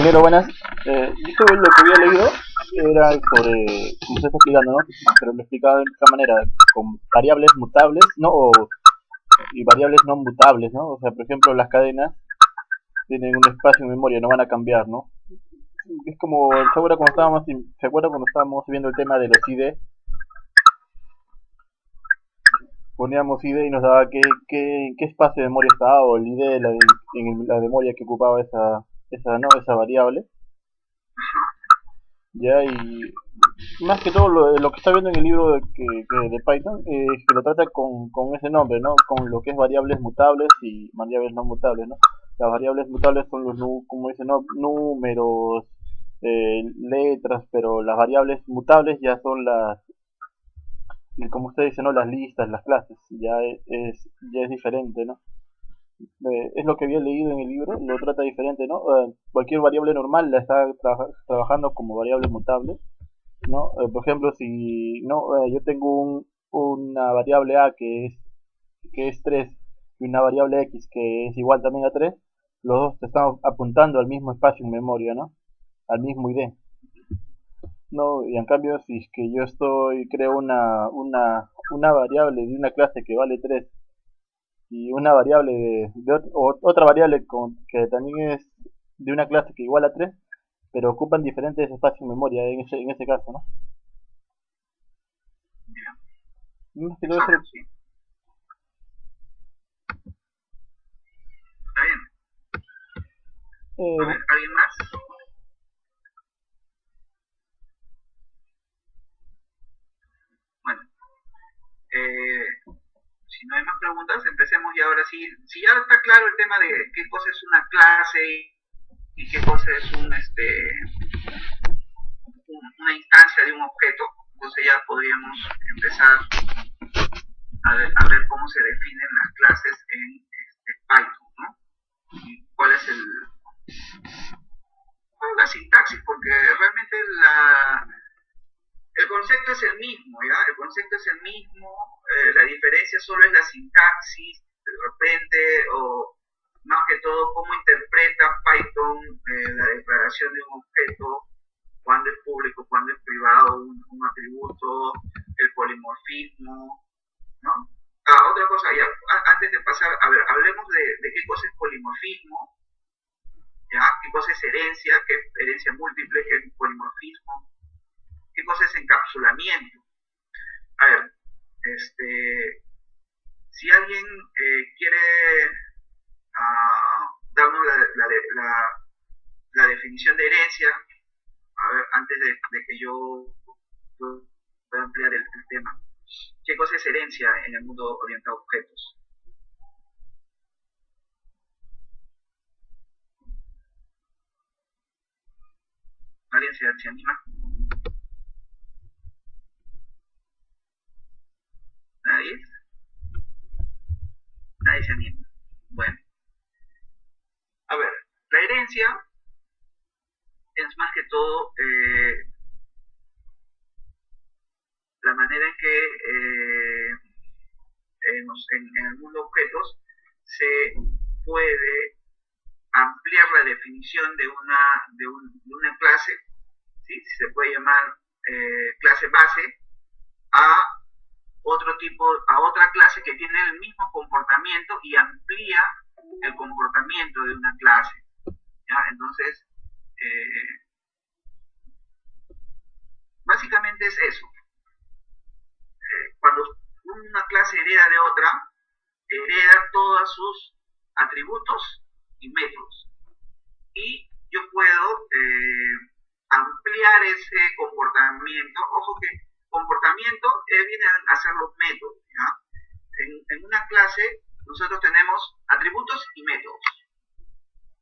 Ingeniero, buenas. Yo lo que había leído era sobre, como se está explicando, ¿no? Pero lo explicaba de otra manera, con variables mutables, ¿no? Y variables no mutables, ¿no? O sea, por ejemplo, las cadenas tienen un espacio en memoria, no van a cambiar, ¿no? Es como, ¿se acuerda cuando estábamos viendo el tema de los ID? Poníamos ID y nos daba en qué espacio de memoria estaba, o el ID en la memoria que ocupaba esa variable. Ya, y más que todo lo que está viendo en el libro de Python es que lo trata con ese nombre, ¿no? Con lo que es variables mutables y variables no mutables, ¿no? Las variables mutables son como dicen, ¿no? Números, letras, pero las variables mutables ya son como usted dice, ¿no? Las listas, las clases, ya es diferente, ¿no? Es lo que había leído en el libro, lo trata diferente, ¿no? Cualquier variable normal la está trabajando como variable mutable, ¿no? Por ejemplo, si no, yo tengo una variable a que es 3 y una variable x que es igual también a 3, los dos te están apuntando al mismo espacio en memoria, ¿no? Al mismo ID. No, y en cambio, si es que creo una variable de una clase que vale 3 y una variable otra variable que también es de una clase que igual a 3, pero ocupan diferentes espacios en memoria en ese caso, ¿no? Más que todo eso. Exacto, sí. Está bien. A ver, ¿alguien más? Bueno, si no hay más preguntas, empecemos ya ahora sí. Si ya está claro el tema de qué cosa es una clase y qué cosa es una instancia de un objeto, entonces ya podríamos empezar a ver cómo se definen las clases en Python, ¿no? Y cuál es la sintaxis, porque realmente el concepto es el mismo, ¿ya? El concepto es el mismo, la diferencia solo es la sintaxis, de repente, o más que todo, cómo interpreta Python la declaración de un objeto, cuándo es público, cuándo es privado, un atributo, el polimorfismo, ¿no? Otra cosa, ya, antes de pasar, a ver, hablemos de qué cosa es polimorfismo, ¿ya? ¿Qué cosa es herencia? ¿Qué es herencia múltiple? ¿Qué es polimorfismo? ¿Qué cosa es encapsulamiento? A ver, si alguien quiere darnos la definición de herencia, a ver, antes de que yo pueda ampliar el tema. ¿Qué cosa es herencia en el mundo orientado a objetos? ¿Alguien se anima? ¿Nadie? Nadie se anima. Bueno. A ver, la herencia es más que todo la manera en que en el mundo de objetos se puede ampliar la definición de una clase, ¿sí? Se puede llamar clase base a otra clase que tiene el mismo comportamiento y amplía el comportamiento de una clase, ¿ya? Entonces, básicamente es eso. Cuando una clase hereda de otra, hereda todos sus atributos y métodos. Y yo puedo ampliar ese comportamiento. Ojo que comportamiento viene a ser los métodos, ¿ya? En una clase nosotros tenemos atributos y métodos.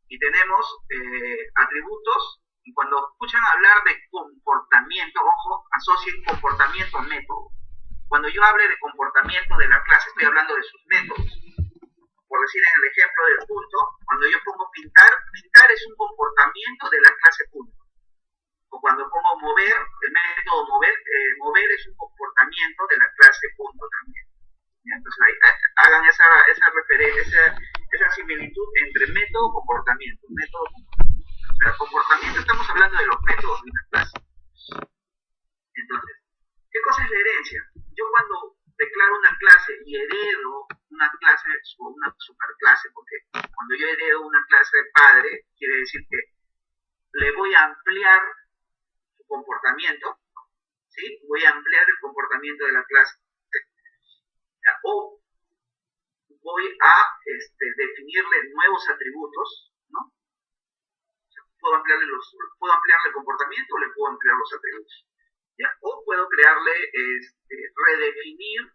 Y tenemos atributos, y cuando escuchan hablar de comportamiento, ojo, asocien comportamiento a método. Cuando yo hable de comportamiento de la clase, estoy hablando de sus métodos. Por decir en el ejemplo del punto, cuando yo pongo pintar, pintar es un comportamiento de la clase punto. O cuando pongo mover, el método mover es un comportamiento de la clase punto también. Entonces ahí, hagan esa referencia, esa similitud entre método y comportamiento. sea, comportamiento estamos hablando de los métodos de una clase. Entonces, ¿qué cosa es la herencia? Yo cuando declaro una clase y heredo una clase o una superclase, porque cuando yo heredo una clase de padre, quiere decir que le voy a ampliar su comportamiento, ¿sí? Voy a ampliar el comportamiento de la clase. O voy a definirle nuevos atributos, ¿no? O sea, puedo ampliarle el comportamiento o le puedo ampliar los atributos, ¿ya? O puedo crearle, redefinir,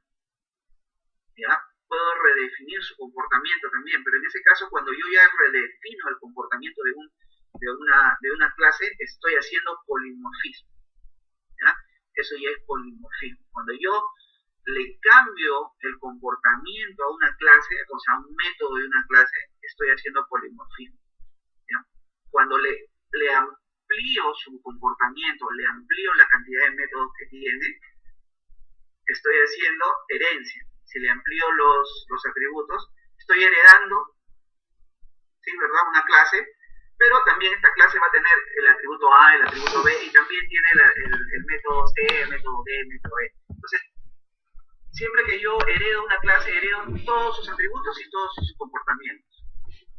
¿ya? Puedo redefinir su comportamiento también, pero en ese caso, cuando yo ya redefino el comportamiento de una clase, estoy haciendo polimorfismo, ¿ya? Eso ya es polimorfismo. Cuando yo le cambio el comportamiento a una clase, o sea, a un método de una clase, estoy haciendo polimorfismo, ¿ya? Cuando le amplío su comportamiento, le amplío la cantidad de métodos que tiene, estoy haciendo herencia. Si le amplío los atributos, estoy heredando, ¿sí, verdad?, una clase, pero también esta clase va a tener el atributo A, el atributo B, y también tiene el método C, el método D, el método E. Entonces, siempre que yo heredo una clase, heredo todos sus atributos y todos sus comportamientos.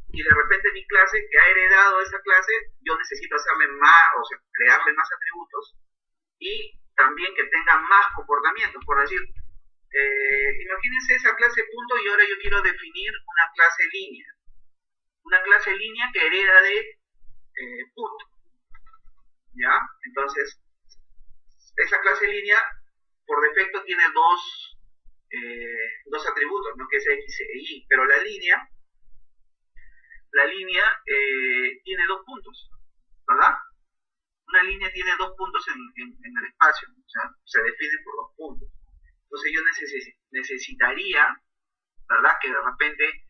Y de repente mi clase, que ha heredado esa clase, yo necesito hacerle más, o sea, crearle más atributos y también que tenga más comportamientos. Por decir, imagínense esa clase punto y ahora yo quiero definir una clase línea. Una clase línea que hereda de punto, ¿ya? Entonces, esa clase línea por defecto tiene dos atributos, ¿no?, que es X e Y, pero la línea tiene 2 puntos, ¿verdad? Una línea tiene 2 puntos en el espacio, o sea, se define por 2 puntos. Entonces yo necesitaría, ¿verdad?, que de repente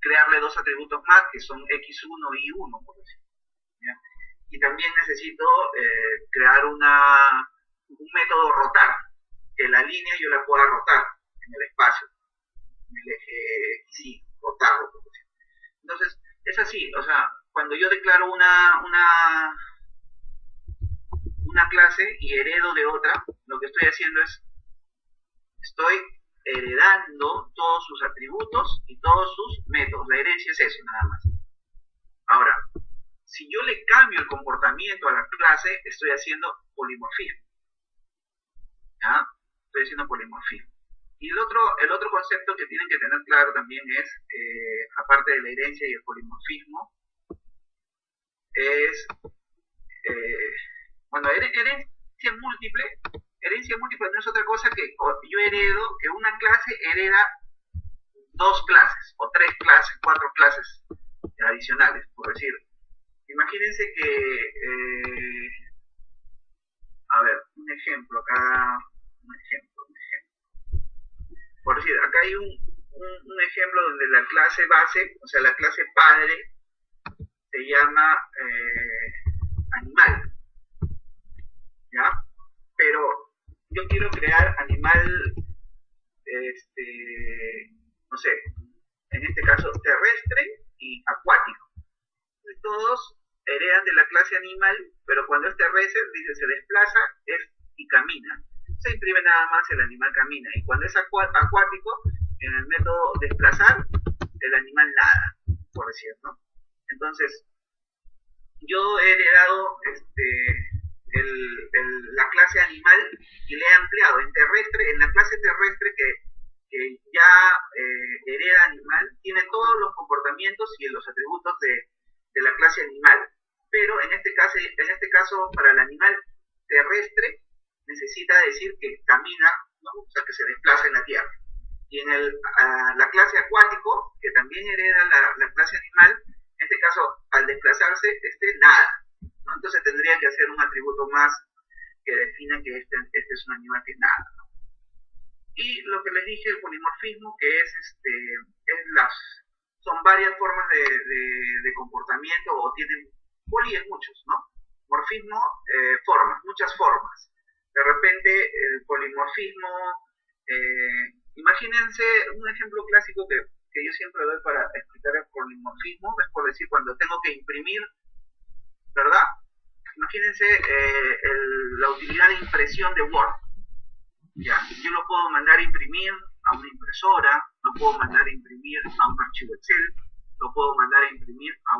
crearle 2 atributos más, que son X1 y Y1, por decirlo, ¿ya? Y también necesito crear un método rotar, que la línea yo la pueda rotar en el espacio, en el eje X, rotarlo, por decirlo. Entonces, es así, o sea, cuando yo declaro una clase y heredo de otra, lo que estoy haciendo es, estoy heredando todos sus atributos y todos sus métodos. La herencia es eso, nada más. Ahora, si yo le cambio el comportamiento a la clase, estoy haciendo polimorfismo, ¿ya? Estoy haciendo polimorfismo. Y el otro concepto que tienen que tener claro también es, aparte de la herencia y el polimorfismo, es, bueno, herencia múltiple no es otra cosa que yo heredo, que una clase hereda 2 clases, o 3 clases, 4 clases adicionales, por decir. Imagínense que, a ver, un ejemplo. Por decir, acá hay un ejemplo donde la clase base, o sea, la clase padre, se llama animal, ¿ya? Pero yo quiero crear animal, no sé, en este caso terrestre y acuático. Todos heredan de la clase animal, pero cuando es terrestre, dice, se desplaza y camina. Se imprime nada más el animal camina. Y cuando es acuático, en el método desplazar, el animal nada, por decir, ¿no? Entonces, yo he heredado la clase animal y le he ampliado en la clase terrestre que ya hereda animal, tiene todos los comportamientos y los atributos de la clase animal, pero en este caso para el animal terrestre necesita decir que camina, ¿no? O sea, que se desplaza en la tierra. Y en la clase acuático, que también hereda la clase animal, en este caso al desplazarse nada, ¿no? Entonces tendría que hacer un atributo más que defina que este es un animal que nada, ¿no? Y lo que les dije, el polimorfismo, que son varias formas de comportamiento, o tienen es muchos, ¿no? Morfismo, muchas formas. De repente, el polimorfismo, imagínense un ejemplo clásico que yo siempre doy para explicar el polimorfismo es por decir cuando tengo que imprimir, ¿verdad? Imagínense la utilidad de impresión de Word. ¿Ya? Yo lo puedo mandar a imprimir a una impresora, lo puedo mandar a imprimir a un archivo Excel, lo puedo mandar a imprimir a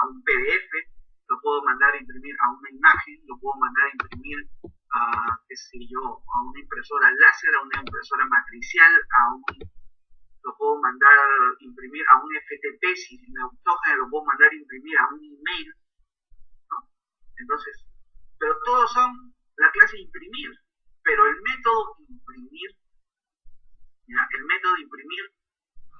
un PDF, lo puedo mandar a imprimir a una imagen, lo puedo mandar a imprimir qué sé yo, a una impresora láser, a una impresora matricial, lo puedo mandar a imprimir a un FTP, si me antoja lo puedo mandar a imprimir a un email, ¿no? Entonces, pero todos son la clase imprimir, pero el método imprimir, ¿ya? El método imprimir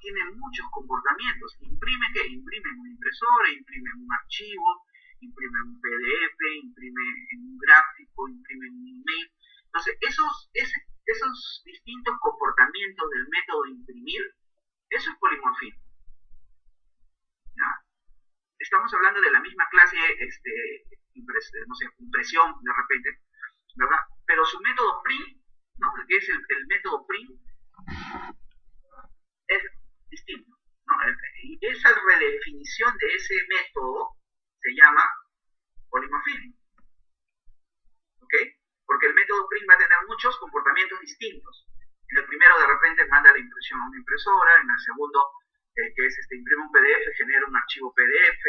tiene muchos comportamientos. Imprime ¿qué? Imprime en una impresora, imprime en un archivo, imprime en un PDF, imprime en un gráfico, imprime en un email. Entonces, esos distintos comportamientos del método de imprimir, eso es polimorfismo. ¿Ya? Estamos hablando de la misma clase, impresión de repente, ¿verdad? Pero su método print, ¿no? Que es el método print, es distinto, ¿no? Y esa redefinición de ese método se llama polimorfismo, ¿ok? Porque el método print va a tener muchos comportamientos distintos. En el primero de repente manda la impresión a una impresora, en el segundo que es imprime un PDF, genera un archivo PDF,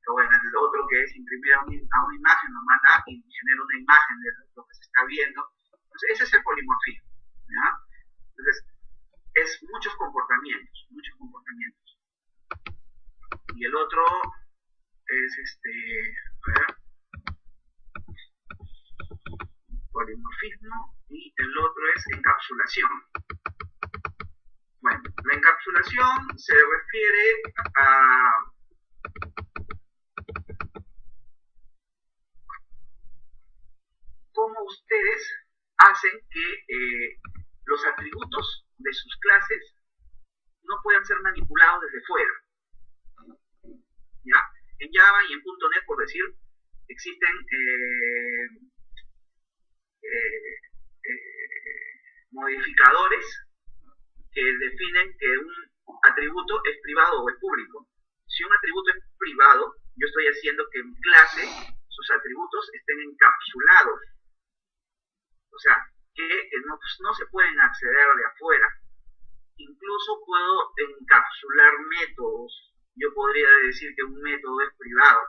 o en el otro que es imprimir a una imagen, lo manda y genera una imagen de lo que se está viendo. Entonces ese es el polimorfismo, ¿ya? Entonces es muchos comportamientos. Y el otro es polimorfismo, y el otro es encapsulación. Bueno, la encapsulación se refiere a cómo ustedes hacen que los atributos de sus clases no puedan ser manipulados desde fuera. ¿Ya? En Java y en .NET, por decir, existen modificadores que definen que un atributo es privado o es público. Si un atributo es privado, yo estoy haciendo que en clase sus atributos estén encapsulados. O sea, que no se pueden acceder de afuera. Incluso puedo encapsular métodos. Yo podría decir que un método es privado,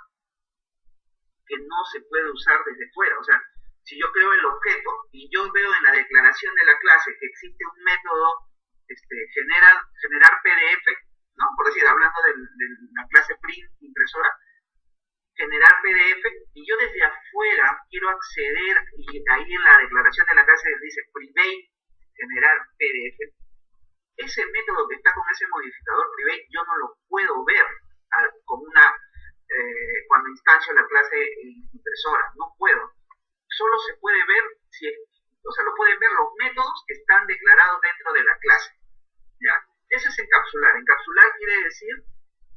que no se puede usar desde fuera. O sea, si yo creo el objeto y yo veo en la declaración de la clase que existe un método generar PDF, ¿no? Por decir, hablando de la clase print impresora, generar PDF, y yo desde afuera quiero acceder, y ahí en la declaración de la clase dice private generar PDF, ese método que está con ese modificador private yo no lo puedo ver cuando instancio la clase impresora, no puedo. Solo se puede ver, lo pueden ver los métodos que están declarados dentro de la clase. ¿Ya? Eso es encapsular. Encapsular quiere decir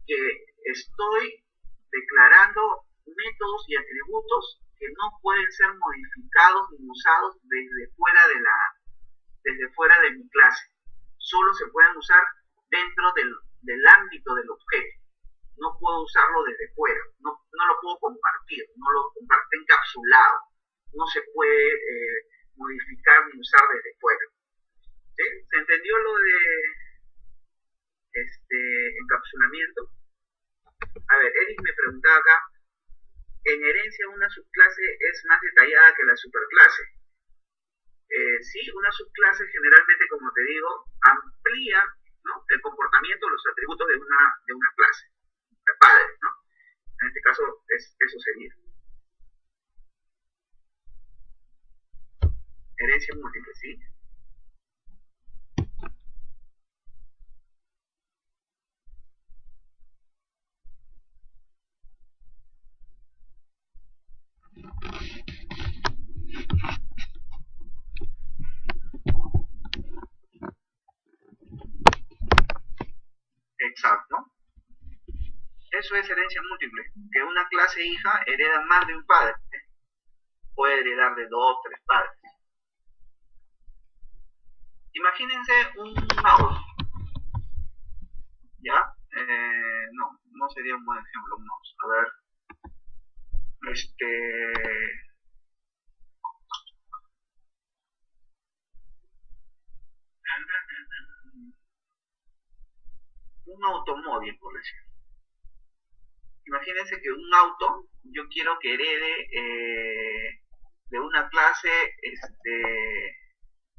que estoy declarando métodos y atributos que no pueden ser modificados ni usados desde fuera de mi clase. Solo se pueden usar dentro del ámbito del objeto. No puedo usarlo desde fuera, no lo puedo compartir, no lo comparto encapsulado, no se puede modificar ni usar desde fuera. ¿Sí? ¿Se entendió lo de encapsulamiento? A ver, Eric me preguntaba acá, ¿en herencia una subclase es más detallada que la superclase? Sí, una subclase generalmente, como te digo, amplía, ¿no?, el comportamiento, los atributos de una clase, de padre, ¿no? En este caso, eso sería. Herencia múltiple, ¿sí? Exacto. Eso es herencia múltiple, que una clase hija hereda más de un padre. Puede heredar de 2 o 3 padres. Imagínense un mouse, ¿ya? sería un buen ejemplo? Vamos a ver. Un automóvil, por decir. Imagínense que un auto, yo quiero que herede de una clase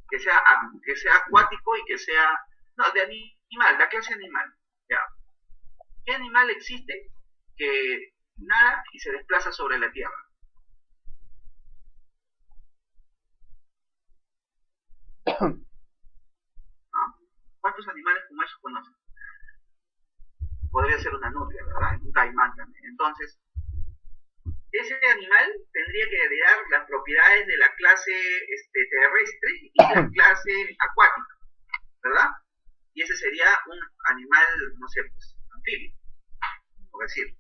que sea acuático y que sea, no, de animal, la clase animal. Ya. ¿Qué animal existe que nada y se desplaza sobre la tierra? ¿Ah? ¿Cuántos animales como esos conocen? Podría ser una nutria, ¿verdad? Un caimán también. Entonces, ese animal tendría que heredar las propiedades de la clase terrestre y la clase acuática, ¿verdad? Y ese sería un animal, no sé, pues, anfibio, por decirlo,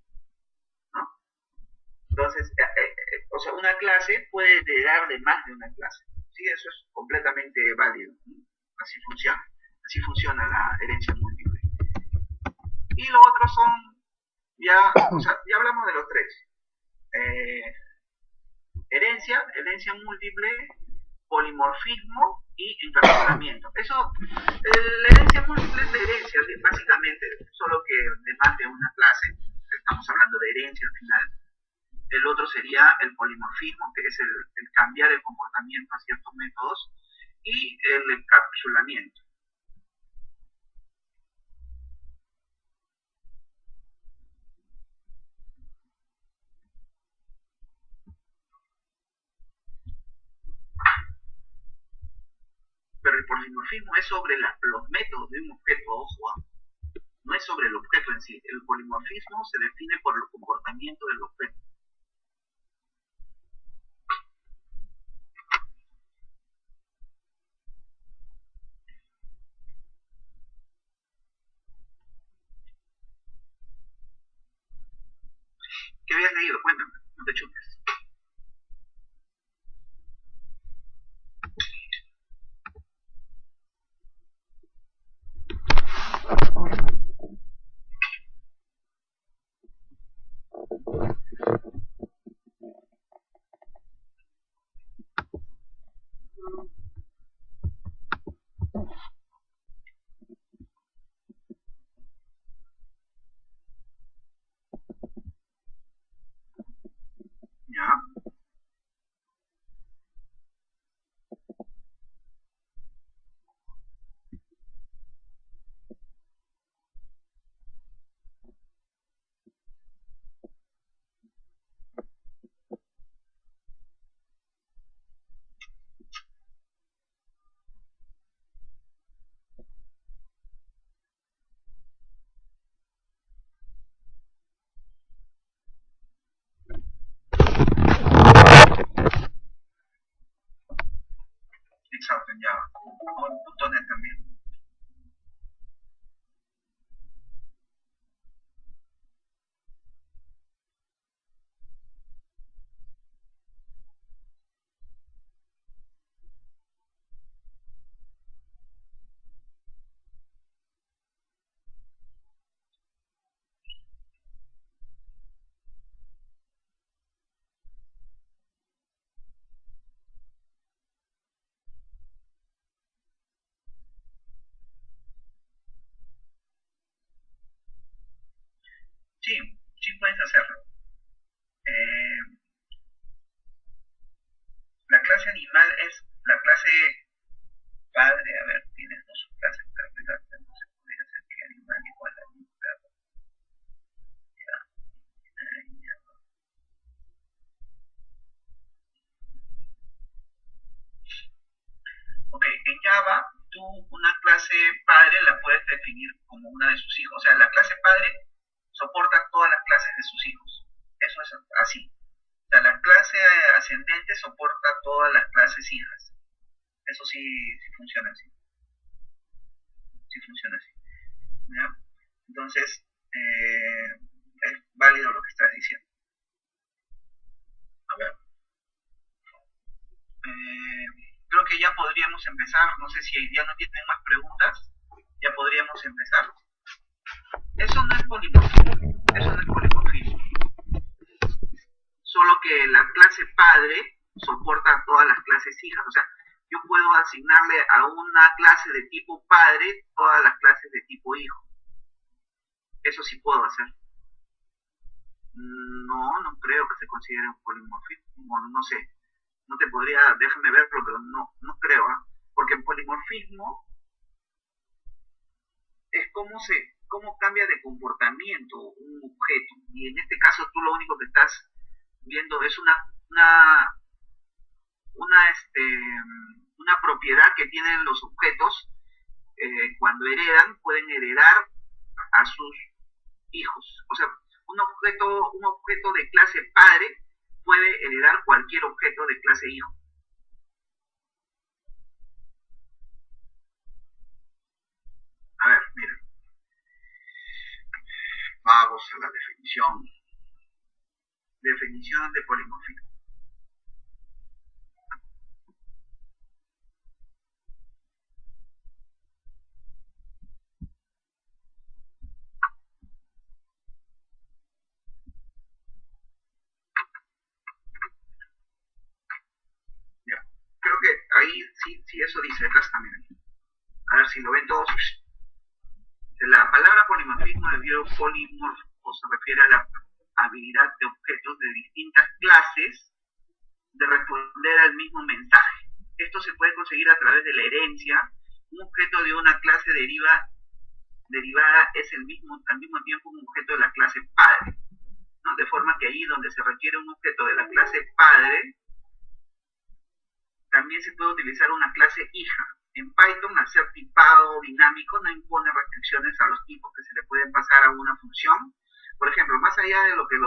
¿no? Entonces, o sea, una clase puede heredar de más de una clase, ¿sí? Eso es completamente válido, ¿no? Así funciona la herencia múltiple. Y lo otro son, ya hablamos de los tres. Herencia múltiple, polimorfismo y encapsulamiento. La herencia múltiple es de herencia, básicamente, solo que de más de una clase. Estamos hablando de herencia al final. El otro sería el polimorfismo, que es el cambiar el comportamiento a ciertos métodos, y el encapsulamiento. Pero el polimorfismo es sobre los métodos de un objeto, ojo, no es sobre el objeto en sí. El polimorfismo se define por el comportamiento del objeto. ¿Qué habías leído? Cuéntame, no te chupes. ¿Ya? Exacto, ya. O en .NET también. Sí, sí puedes hacerlo. La clase animal es la clase padre. A ver, tienes dos subclases para aplicarte. Entonces podría ser que animal igual a un perro. Ya. Ok, en Java tú una clase padre la puedes definir como una de sus hijos. O sea, la clase padre soporta todas las clases de sus hijos. Eso es así. O sea, la clase ascendente soporta todas las clases hijas. Eso sí funciona así. Sí funciona así. ¿Ya? Entonces, es válido lo que estás diciendo. A ver. Creo que ya podríamos empezar. No sé si ya no tienen más preguntas. Ya podríamos empezar. Eso no es polimorfismo. Eso clase padre soporta todas las clases hijas. O sea, yo puedo asignarle a una clase de tipo padre todas las clases de tipo hijo. Eso sí puedo hacer. No creo que se considere un polimorfismo, no sé. No te podría, déjame verlo, pero no creo, ¿eh? Porque el polimorfismo es cómo cambia de comportamiento un objeto. Y en este caso tú lo único que estás viendo es una propiedad que tienen los objetos cuando heredan, pueden heredar a sus hijos. O sea, un objeto de clase padre puede heredar cualquier objeto de clase hijo. A ver, mira. Vamos a la definición. Definición de polimorfismo. Ya. Creo que ahí sí eso dice, acá también. A ver si lo ven todos. La palabra polimorfismo del griego polimorfo se refiere a la habilidad de objetos de distintas clases de responder al mismo mensaje. Esto se puede conseguir a través de la herencia. Un objeto de una clase derivada es al mismo tiempo un objeto de la clase padre, ¿no? De forma que allí donde se requiere un objeto de la clase padre, también se puede utilizar una clase hija. En Python, al ser tipado dinámico, no impone restricciones a los tipos que se le pueden pasar a una función. Por ejemplo, más allá de lo que el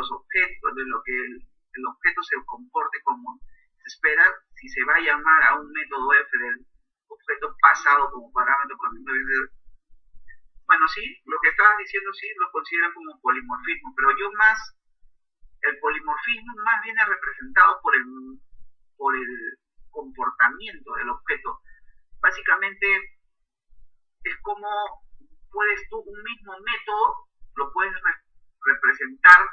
objeto se comporte como se espera, si se va a llamar a un método f del objeto pasado como parámetro por el mismo. Bueno, sí, lo que estabas diciendo sí lo consideran como polimorfismo, pero el polimorfismo más viene representado por el comportamiento del objeto. Básicamente es como puedes tú un mismo método lo puedes representar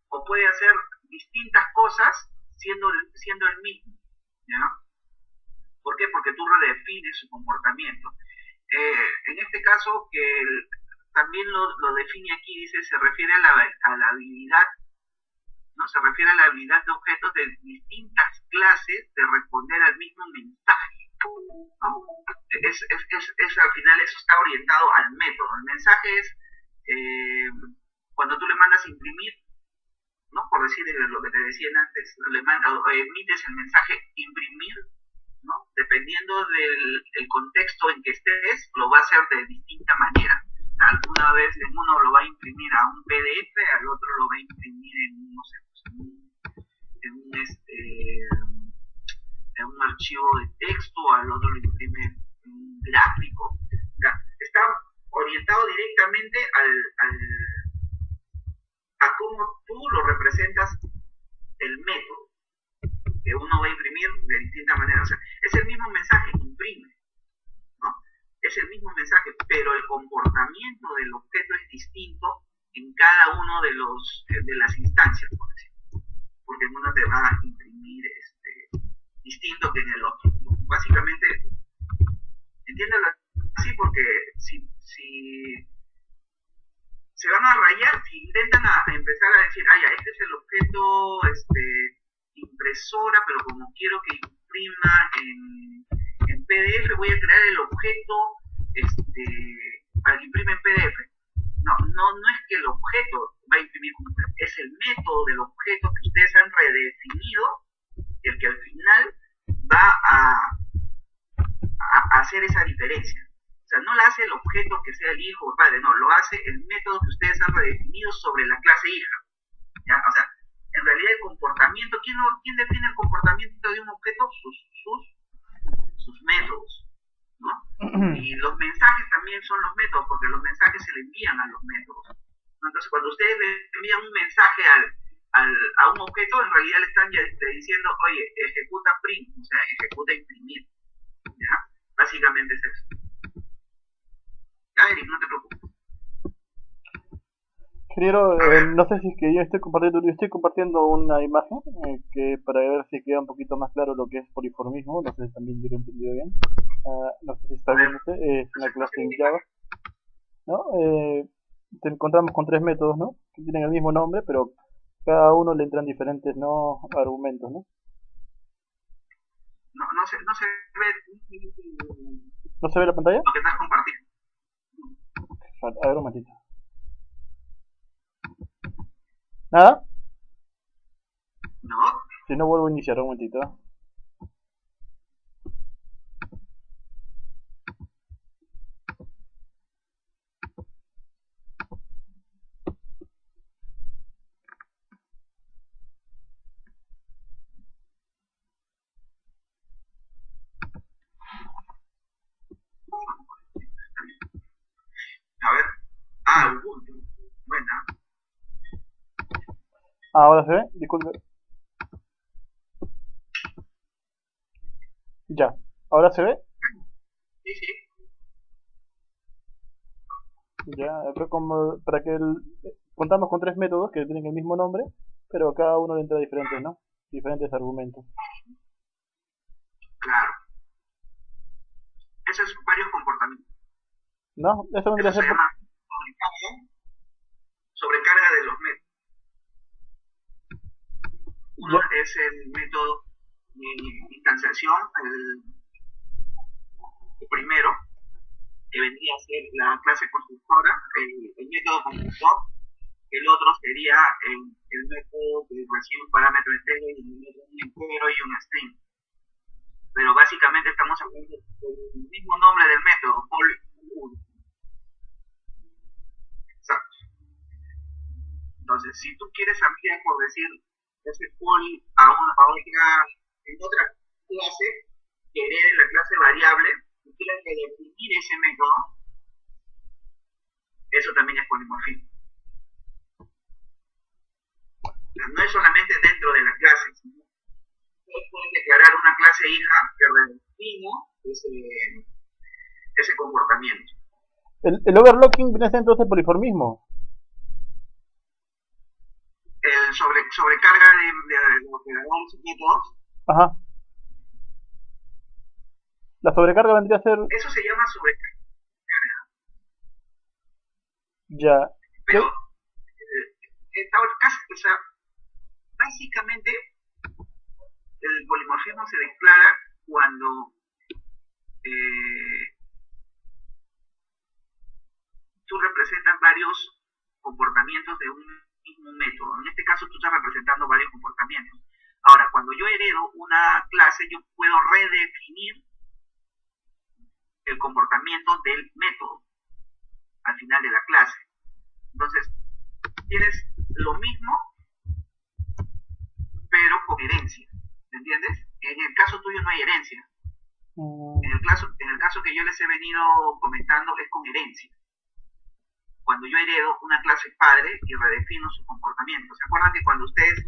o puede hacer distintas cosas siendo el mismo, ¿ya? ¿Por qué? Porque tú redefines su comportamiento. En este caso, que también lo define aquí, dice, se refiere a la habilidad, ¿no? Se refiere a la habilidad de objetos de distintas clases de responder al mismo mensaje, ¿no? Al final eso está orientado al método. El mensaje es cuando tú le mandas imprimir, ¿no? Por decir lo que te decían antes, emites el mensaje imprimir, ¿no? Dependiendo del contexto en que estés, lo va a hacer de distinta manera. Alguna vez en uno lo va a imprimir a un PDF, al otro lo va a imprimir en, no sé, en un archivo de texto, al otro lo imprime en un gráfico. Está orientado directamente a cómo tú lo representas el método que uno va a imprimir de distinta manera. O sea, es el mismo mensaje que imprime, ¿no? Es el mismo mensaje, pero el comportamiento del objeto es distinto en cada uno de las instancias, por decirlo. Porque en uno te va a imprimir distinto que en el otro. Básicamente, entiéndelo así, porque si se van a rayar, si intentan empezar a decir, ya, este es el objeto impresora, pero como quiero que imprima en PDF, voy a crear el objeto para que imprime en PDF. No es que el objeto va a imprimir, es el método del objeto que ustedes han redefinido, el que al final va a hacer esa diferencia. O sea, no la hace el objeto que sea el hijo o el padre, no, lo hace el método que ustedes han redefinido sobre la clase hija, ¿ya? O sea, en realidad el comportamiento, ¿quién define el comportamiento de un objeto? Sus métodos, ¿no? Y los mensajes también son los métodos, porque los mensajes se le envían a los métodos, ¿no? Entonces, cuando ustedes le envían un mensaje a un objeto, en realidad le están diciendo, oye, ejecuta print, o sea, ejecuta imprimir, ¿ya? Básicamente es eso. Ya, Eric, no te preocupes. Ingeniero, A ver, no sé si es que yo estoy compartiendo una imagen que para ver si queda un poquito más claro lo que es poliformismo, no sé si también yo lo he entendido bien. No sé si está a ver, viéndose, es no sé, una no sé clase en indicar. Java, ¿no? Te encontramos con tres métodos, ¿no? Que tienen el mismo nombre, pero cada uno le entran diferentes, ¿no? Argumentos, ¿no? No se ve ¿No se ve la pantalla? lo que estás compartiendo. A ver un momentito. ¿Nada? No, Si no, vuelvo a iniciar un momentito. a ver. Ah, Ubuntu. Buena. Ahora se ve, disculpe. Ya, ahora se ve. Sí, sí. Ya, acá como para que contamos con tres métodos que tienen el mismo nombre, pero cada uno le entra diferentes, ¿no? Diferentes argumentos. Claro. Eso es varios comportamientos. ¿No? Eso vendría Eso a ser se llama sobrecarga de los métodos. Uno ya, es el método de instanciación, el primero, que vendría a ser la clase constructora, el método constructor. El otro sería el método que recibe un parámetro entero y un entero y un string. Pero básicamente estamos hablando del mismo nombre del método, Pol 1. Exacto. Entonces, si tú quieres ampliar, por decir, ese poly en otra clase que herede la clase variable, y quieres redefinir ese método, eso también es polimorfismo. O sea, no es solamente dentro de la clase, sino que pueden declarar una clase hija que redefine ese comportamiento. el overlocking viene a ser entonces poliformismo. El sobrecarga de operadores y métodos, Ajá. La sobrecarga vendría a ser eso se llama sobrecarga. ya. Pero esta casi, o sea, básicamente el polimorfismo se declara cuando eh, tú representas varios comportamientos de un mismo método. En este caso tú estás representando varios comportamientos. Ahora, cuando yo heredo una clase, yo puedo redefinir el comportamiento del método al final de la clase. Entonces, tienes lo mismo, pero con herencia. ¿Me entiendes? En el caso tuyo no hay herencia. En el caso que yo les he venido comentando es con herencia. Cuando yo heredo una clase padre y redefino su comportamiento. ¿Se acuerdan que cuando ustedes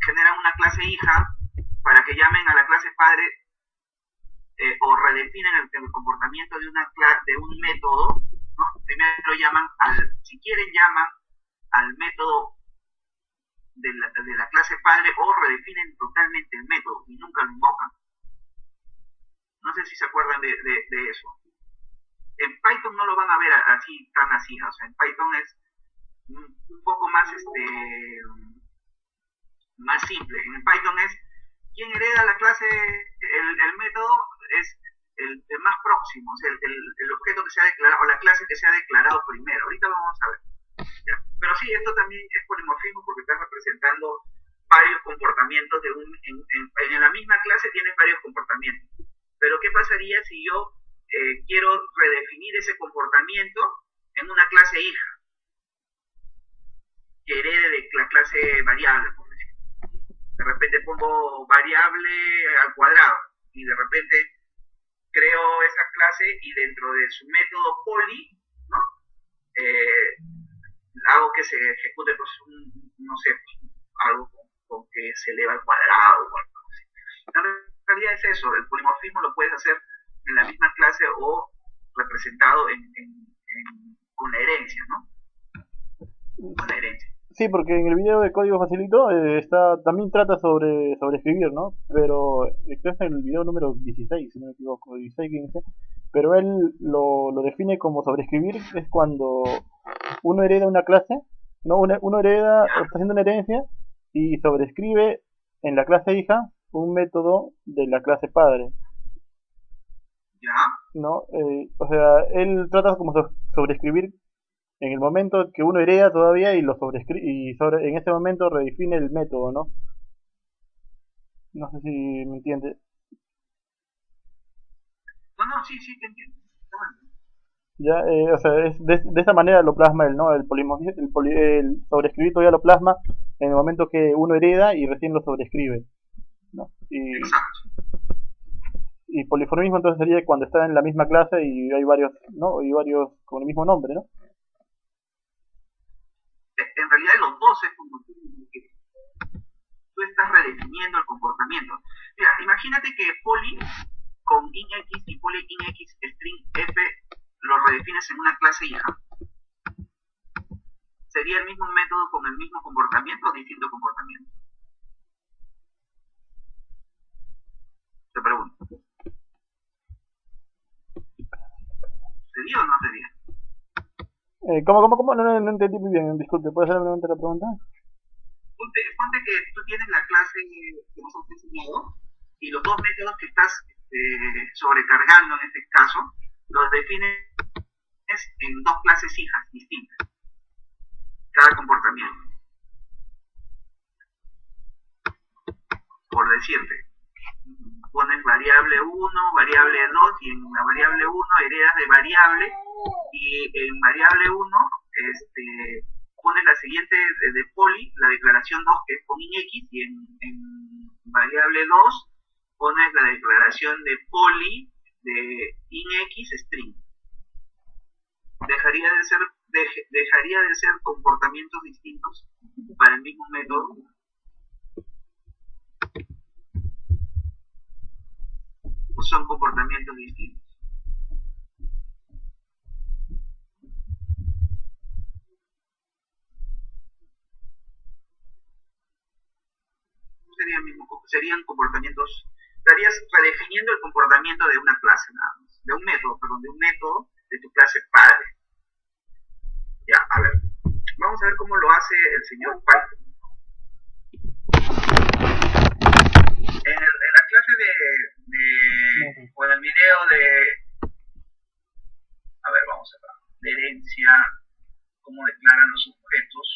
generan una clase hija para que llamen a la clase padre o redefinen el comportamiento de un método, ¿no? Primero si quieren llaman al método de la clase padre o redefinen totalmente el método y nunca lo invocan? No sé si se acuerdan de eso. En Python no lo van a ver así, tan así. O sea, en Python es un poco más simple. En Python es quien hereda la clase, el método es el más próximo, o sea, el objeto que se ha declarado, o la clase que se ha declarado primero. Ahorita lo vamos a ver. ¿Ya? Pero sí, esto también es polimorfismo porque está representando varios comportamientos en la misma clase tienes varios comportamientos. Pero ¿qué pasaría si yo quiero redefinir ese comportamiento en una clase hija que herede de la clase variable, por decir? De repente pongo variable al cuadrado y de repente creo esa clase y dentro de su método poly, ¿no? Hago que se ejecute, pues, no sé, algo con que se eleva al cuadrado o algo así. En realidad es eso, el polimorfismo lo puedes hacer en la misma clase o representado con la herencia, ¿no? Sí, porque en el video de Código Facilito también trata sobre escribir, ¿no? Pero creo que es el video número 16, si no me equivoco, 16, 15. Pero él lo define como sobreescribir, es cuando uno hereda una clase, ¿no? Uno hereda, ¿Ya? está haciendo una herencia y sobrescribe en la clase hija un método de la clase padre, ¿Ya? ¿no? O sea, él trata como sobreescribir en el momento que uno hereda todavía y en ese momento redefine el método, ¿no? No sé si me entiende. No, no, sí, sí, te entiendo. Está bueno. Ya, o sea, de esta manera lo plasma él, ¿no? El sobrescribir todavía lo plasma en el momento que uno hereda y recién lo sobrescribe, ¿no? Exacto. Y polimorfismo entonces sería cuando está en la misma clase y hay varios, ¿no? Y varios con el mismo nombre, ¿no? En realidad los dos es como tú estás redefiniendo el comportamiento. Mira, imagínate que poly con inx y poly inx string f lo redefines en una clase hija. ¿Sería el mismo método con el mismo comportamiento o distinto comportamiento? Te pregunto. ¿Sería o no sería? ¿Cómo? No entendí muy bien, disculpe, ¿puedes hacerme nuevamente la pregunta? Ponte que tú tienes la clase que nos has enseñado y los dos métodos que estás sobrecargando en este caso los defines en dos clases hijas distintas, cada comportamiento. Por decirte, pones variable 1, variable 2 y en la variable 1 heredas de variable y en variable 1 pones la siguiente de poly, la declaración 2 que es con inx y en variable 2 pones la declaración de poly de inx string. Dejaría de ser comportamientos distintos para el mismo método. O son comportamientos distintos. Serían comportamientos, estarías redefiniendo el comportamiento de una clase nada más, de un método de tu clase padre. Ya, a ver, vamos a ver cómo lo hace el señor Python. En la clase o en el video a ver, vamos a ver, de herencia, cómo declaran los objetos,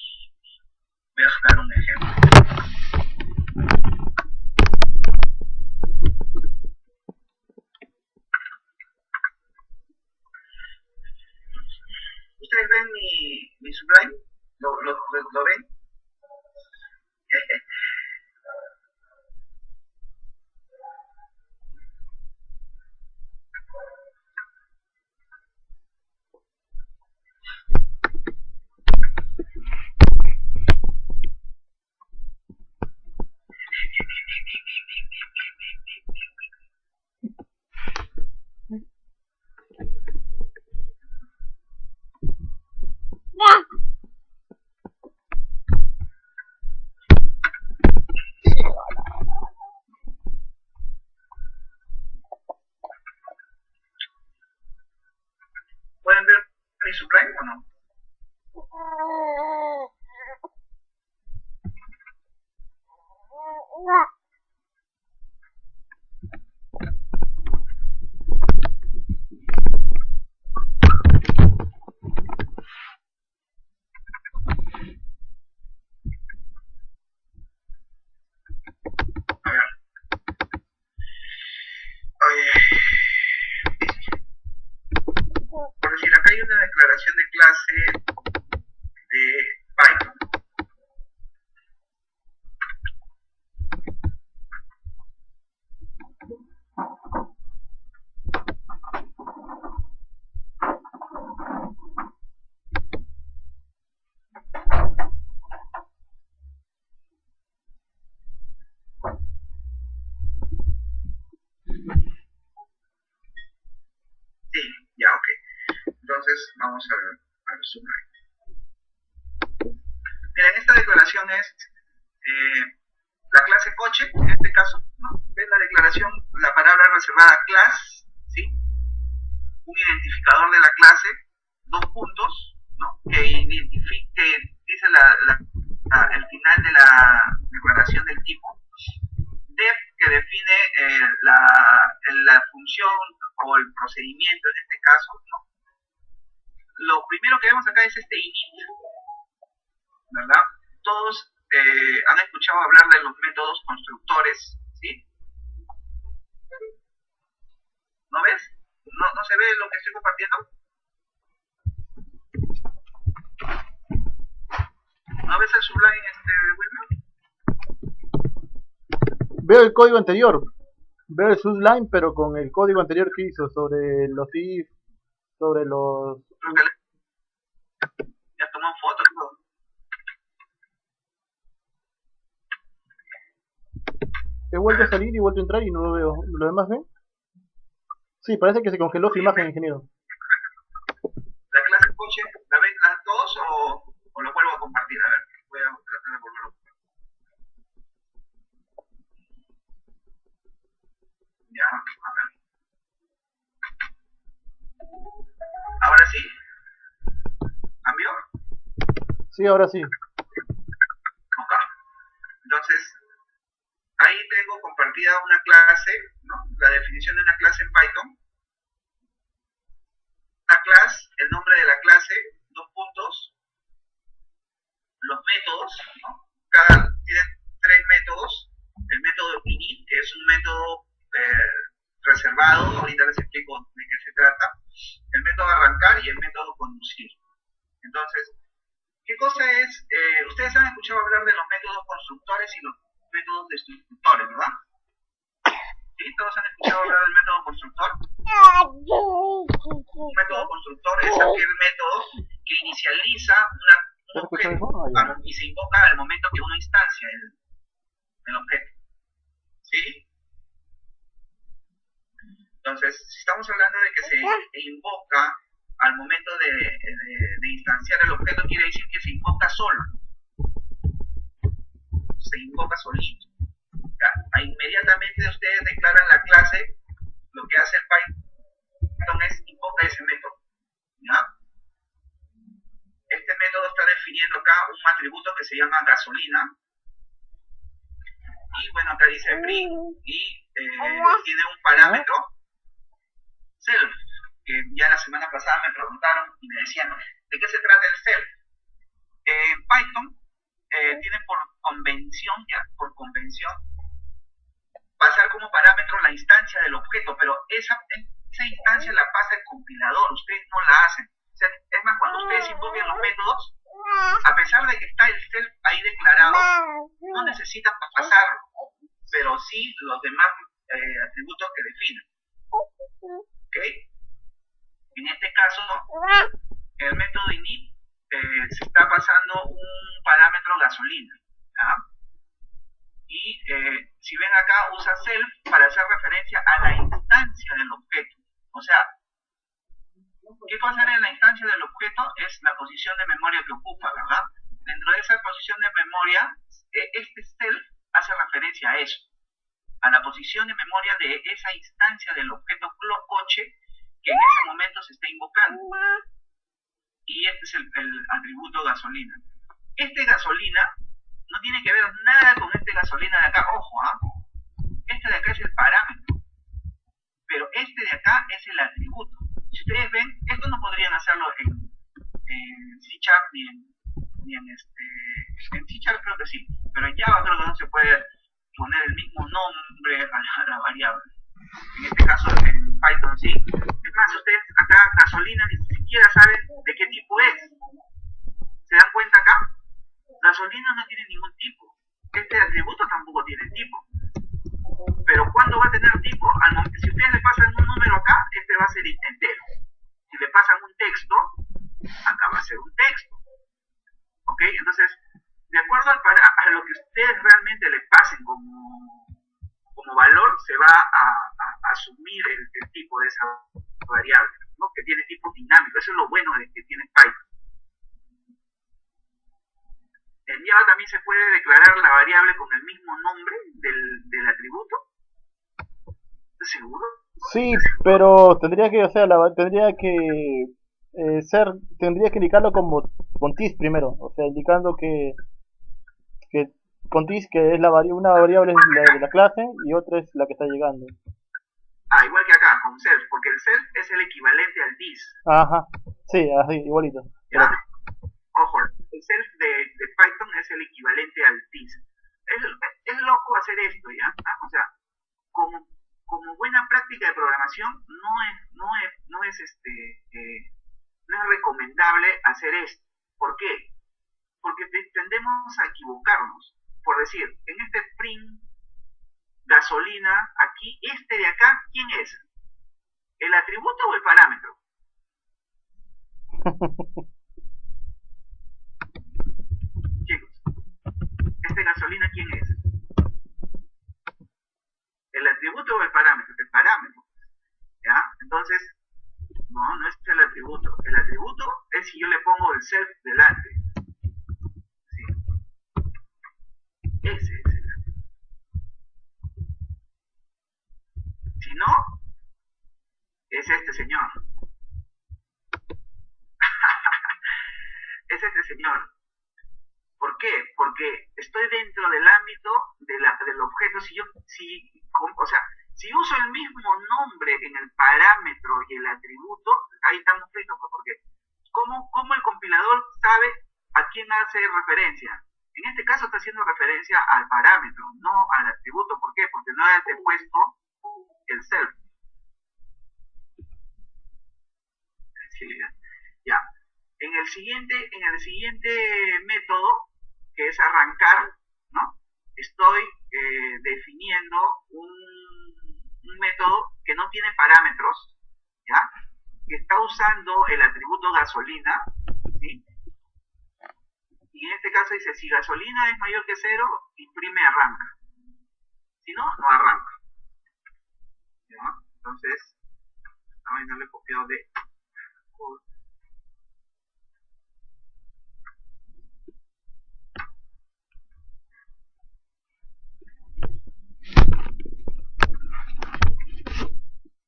voy a dar un ejemplo. ¿Ustedes ven mi Sublime? ¿Lo ven? ¿Pueden ver mi Sublime o no? A ver. Por decir, acá hay una declaración de clase de Python. Sí, ya, ok. Entonces, vamos a ver Sublime. Mira, en esta declaración es la clase coche, en este caso, ¿no? ¿Ves la declaración? La palabra reservada class, ¿sí? Un identificador de la clase, dos puntos, ¿no? Que identifique, dice el final de la declaración del tipo. Def, que define la función o el procedimiento en este caso, ¿no? Lo primero que vemos acá es este init, ¿verdad? Todos han escuchado hablar de los métodos constructores, ¿sí? ¿No ves? ¿No se ve lo que estoy compartiendo? ¿No ves el Sublime, Wilmer? Veo el código anterior. Veo el Sublime, pero con el código anterior que hizo sobre los if, sobre los... Ya tomó fotos y todo. He vuelto a salir y vuelto a entrar y no lo veo. ¿Lo demás ven? Sí, parece que se congeló su imagen, ingeniero. ¿La clase coche la ven las dos o lo vuelvo a compartir? A ver, voy a tratar de volverlo a compartir. Ya, a ver. ¿Ahora sí? ¿Cambió? Sí, ahora sí. Ok. Entonces, ahí tengo compartida una clase, ¿no? La definición de una clase en Python. Una clase, el nombre de la clase, dos puntos, los métodos, ¿no? Tiene tres métodos. El método init, que es un método reservado, ahorita les explico de qué se trata. El método arrancar y el método conducir. Entonces, ¿qué cosa es? Ustedes han escuchado hablar de los métodos constructores y los métodos destructores, ¿verdad? ¿Sí? ¿Todos han escuchado hablar del método constructor? Un método constructor es aquel método que inicializa un objeto y se invoca al momento que uno instancia el objeto. ¿Sí? Entonces, si estamos hablando de que se invoca al momento de instanciar el objeto, quiere decir que se invoca solo. Se invoca solito. ¿Ya? Inmediatamente ustedes declaran la clase, lo que hace el Python es invoca ese método. ¿Ya? Este método está definiendo acá un atributo que se llama gasolina. Y bueno, acá dice bring y tiene un parámetro self, que ya la semana pasada me preguntaron y me decían, ¿de qué se trata el self? Python tiene por convención, pasar como parámetro la instancia del objeto, pero esa instancia la pasa el compilador, ustedes no la hacen. O sea, es más, cuando ustedes invoquen los métodos, a pesar de que está el self ahí declarado, no necesitan pasarlo, pero sí los demás atributos que definen. ¿Ok? En este caso, el método init se está pasando un parámetro gasolina. ¿Ya? Y si ven acá, usa self para hacer referencia a la instancia del objeto. O sea, ¿qué cosa era la instancia del objeto? Es la posición de memoria que ocupa, ¿verdad? Dentro de esa posición de memoria, este self hace referencia a eso, a la posición de memoria de esa instancia del objeto coche que en ese momento se está invocando. Y este es el atributo gasolina. Este gasolina no tiene que ver nada con este gasolina de acá, ojo, este de acá es el parámetro, pero este de acá es el atributo. Si ustedes ven, esto no podrían hacerlo en C# ni en C# creo que sí, pero en Java creo que no se puede poner el mismo nombre a la variable. En este caso en Python sí. Es más, ustedes acá gasolina ni siquiera saben de qué tipo es. ¿Se dan cuenta acá? Gasolina no tiene ningún tipo. Este atributo tampoco tiene tipo. Pero ¿cuándo va a tener tipo? Si ustedes le pasan un número acá, este va a ser entero. Si le pasan un texto, acá va a ser un texto. ¿Ok? Entonces, de acuerdo a lo que ustedes realmente le pasen como valor, se va a asumir el tipo de esa variable, ¿no? Que tiene tipo dinámico. Eso es lo bueno de que tiene Python. En también se puede declarar la variable con el mismo nombre del atributo. ¿Estás seguro? Sí, pero tendría que, o sea, tendría que indicarlo como con tis primero, o sea, indicando que con tis que es una variable es la de la clase y otra es la que está llegando. Igual que acá, con self, porque el self es el equivalente al this. Ajá, sí, así, igualito. ¿Ya? Ojo, el self de Python es el equivalente al this. Es loco hacer esto, ¿ya? O sea, como buena práctica de programación, no es recomendable hacer esto. ¿Por qué? Porque tendemos a equivocarnos. Por decir, en este print gasolina, aquí, este de acá, ¿quién es? ¿El atributo o el parámetro? Chicos, ¿este gasolina quién es? ¿El atributo o el parámetro? El parámetro. ¿Ya? Entonces, no es el atributo. El atributo es si yo le pongo el self delante. ¿Sí? Ese es el atributo. Si no, es este señor. Es este señor. ¿Por qué? Porque estoy dentro del ámbito del objeto. Si uso el mismo nombre en el parámetro y el atributo, ahí estamos fritos, porque ¿cómo el compilador sabe a quién hace referencia? En este caso está haciendo referencia al parámetro, no al atributo. ¿Por qué? Porque no he depuesto el self. Ya. En el siguiente método, que es arrancar, ¿no? Estoy definiendo un método que no tiene parámetros, ¿ya? Que está usando el atributo gasolina, ¿sí? Y en este caso dice, si gasolina es mayor que 0, imprime arranca. Si no, no arranca. ¿Ya? Entonces, también no le he copiado de code.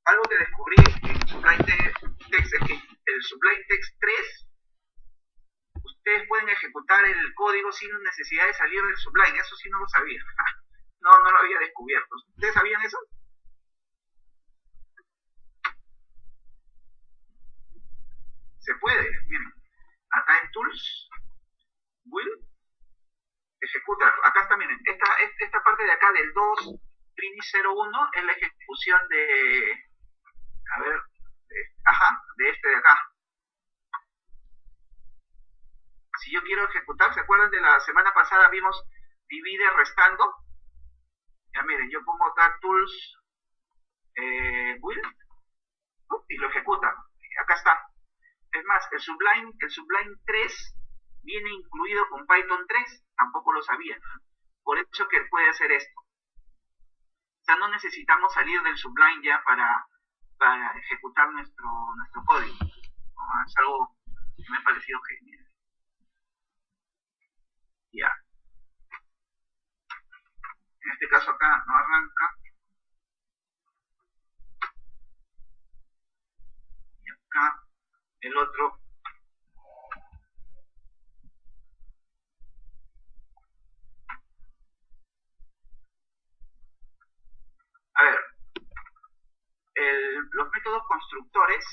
Algo que descubrí en Sublime Text es que el Sublime Text 3, ustedes pueden ejecutar el código sin necesidad de salir del Sublime. Eso sí no lo sabía. No lo había descubierto. ¿Ustedes sabían eso? Se puede. Miren, acá en Tools, Will, ejecuta. Acá está, miren, esta parte de acá del 2, Trini 01 es la ejecución de este de acá. Si yo quiero ejecutar, ¿se acuerdan de la semana pasada vimos divide restando? Ya miren, yo pongo acá tools build y lo ejecuta. Acá está. Es más, el Sublime 3 viene incluido con Python 3, tampoco lo sabía. Por eso que puede hacer esto. O sea, no necesitamos salir del Sublime ya para ejecutar nuestro código. ¿No? Es algo que me ha parecido genial. Ya. En este caso acá no arranca. Y acá el otro. A ver, los métodos constructores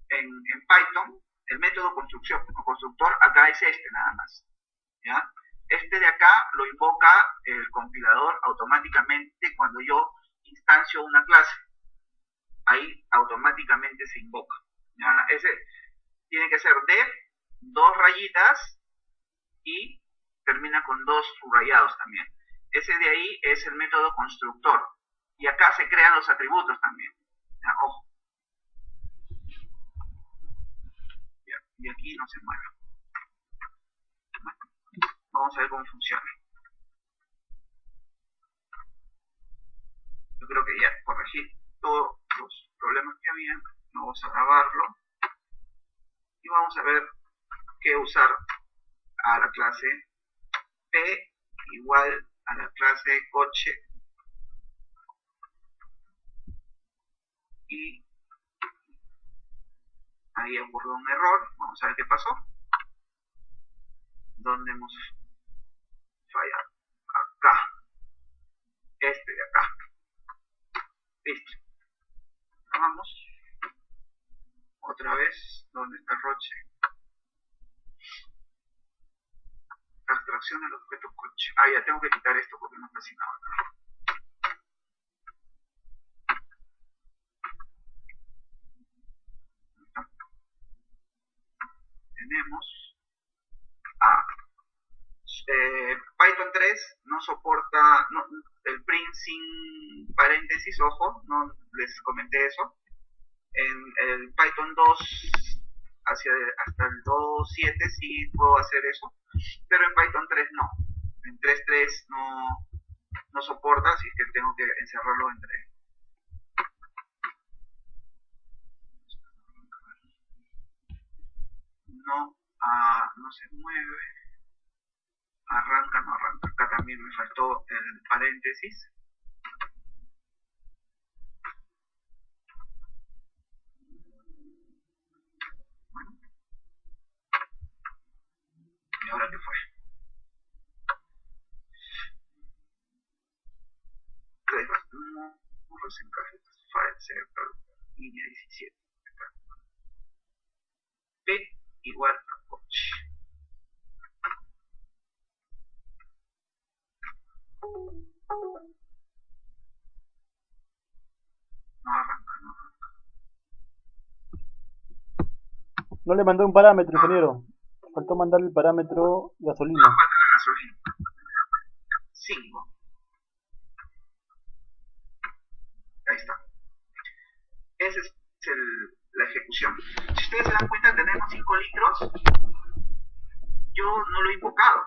en Python, el método constructor acá es este nada más. ¿Ya? Este de acá lo invoca el compilador automáticamente cuando yo instancio una clase. Ahí automáticamente se invoca. ¿Ya? Ese tiene que ser def, 2 rayitas y termina con 2 subrayados también. Ese de ahí es el método constructor. Y acá se crean los atributos también. ¿Ya? Ojo. ¿Ya? Y aquí no se mueve. Vamos a ver cómo funciona. Yo creo que ya corregí todos los problemas que había. Vamos a grabarlo. Y vamos a ver qué usar a la clase P igual a la clase coche y ahí ocurrió un error. Vamos a ver qué pasó. ¿Dónde hemos fallado? Acá. Este de acá. Listo. Vamos. Otra vez. ¿Dónde está el roche? Abstracción del objeto coche. Ah, ya tengo que quitar esto porque no está asignado acá. Tenemos Python 3 no soporta el print sin paréntesis, ojo, no les comenté eso. En el Python 2 hasta el 2.7 sí puedo hacer eso, pero en Python 3 no. En 3.3 no soporta, así que tengo que encerrarlo entre. No se mueve. Arranca, no arranca. Acá también me faltó el paréntesis. Bueno. ¿Y ahora qué fue? Los encajes, file, server, línea 17. Acá. P igual a coche. No arranca. No le mandó un parámetro, ingeniero. Faltó mandarle el parámetro gasolina. Gasolina. 5. Ahí está. Esa es la ejecución. Si ustedes se dan cuenta, tenemos 5 litros. Yo no lo he invocado.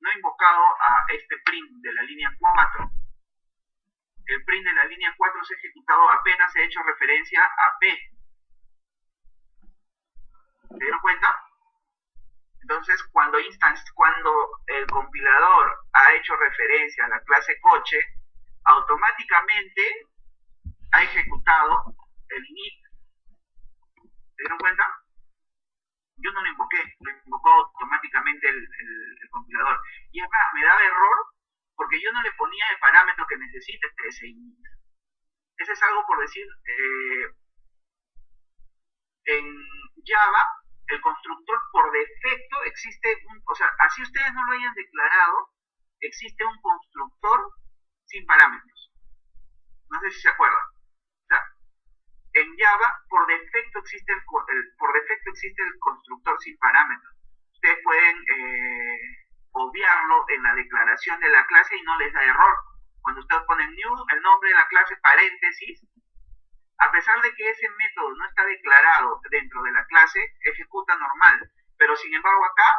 No he invocado a este print de la línea 4. El print de la línea 4 se ha ejecutado apenas he hecho referencia a P. ¿Se dieron cuenta? Entonces, cuando el compilador ha hecho referencia a la clase coche, automáticamente ha ejecutado el init. ¿Se dieron cuenta? Yo no lo invoqué, lo invocó automáticamente el compilador. Y es más, me daba error porque yo no le ponía el parámetro que necesita ese init. Ese es algo por decir, en Java, el constructor por defecto existe, así ustedes no lo hayan declarado, existe un constructor sin parámetros. No sé si se acuerdan. O sea, en Java por defecto existe el constructor sin parámetros. Ustedes pueden obviarlo en la declaración de la clase y no les da error. Cuando ustedes ponen new, el nombre de la clase, paréntesis, a pesar de que ese método no está declarado dentro de la clase, ejecuta normal. Pero sin embargo acá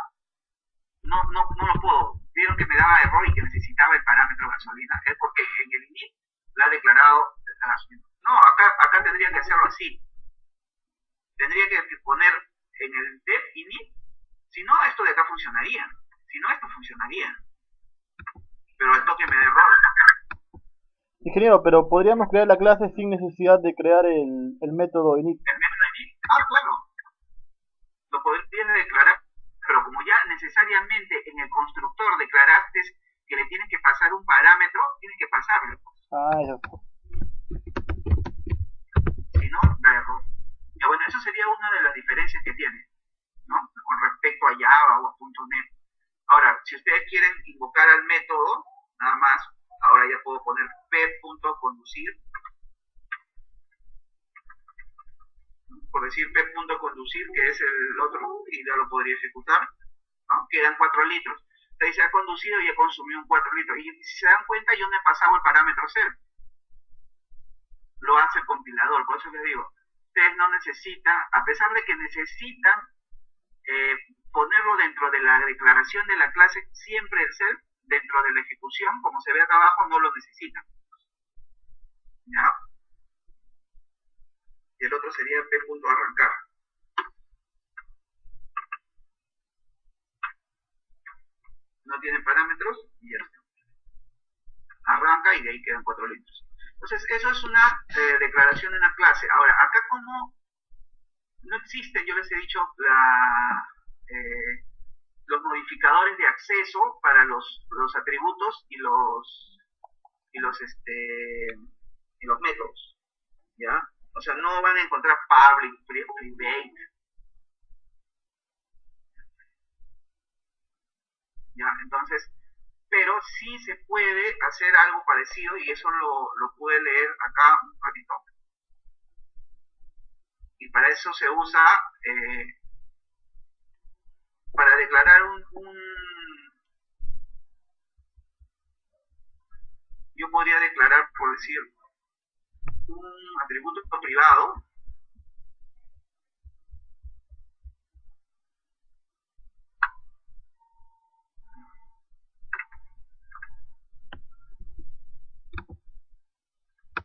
no lo puedo. Vieron que me daba error y que necesitaba el parámetro gasolina. Es porque en el init la ha declarado la gasolina. No, acá tendría que hacerlo así. Tendría que poner en el def init. Si no, esto de acá funcionaría. Si no, esto funcionaría. Pero al toque me da error. Ingeniero, pero podríamos crear la clase sin necesidad de crear el método init. ¿El método init? Ah, claro. Lo podrías declarar, pero como ya necesariamente en el constructor declaraste que le tienes que pasar un parámetro, tienes que pasarlo. Ah, ya. Si no, da error. Ya, bueno, eso sería una de las diferencias que tiene, ¿no? Con respecto a Java o a .NET. Ahora, si ustedes quieren invocar al método, nada más, ahora ya puedo poner p.conducir, por decir p.conducir, que es el otro, y ya lo podría ejecutar, ¿no? Quedan 4 litros. Entonces se ha conducido y he consumido un 4 litros. Y si se dan cuenta, yo no he pasado el parámetro cero. Lo hace el compilador. Por eso les digo, ustedes no necesitan, a pesar de que necesitan ponerlo dentro de la declaración de la clase, siempre el self, dentro de la ejecución, como se ve acá abajo, no lo necesitan. ¿Ya? Y el otro sería p.arrancar. No no tiene parámetros y ya está. Arranca y de ahí quedan 4 litros. Entonces, eso es una declaración de una clase. Ahora, acá como no existen, yo les he dicho, los modificadores de acceso para los atributos y los métodos, ¿ya? O sea, no van a encontrar public, private, ¿ya? Entonces, pero sí se puede hacer algo parecido y eso lo pude leer acá un ratito. Y para eso se usa, para declarar yo podría declarar, por decir, un atributo privado,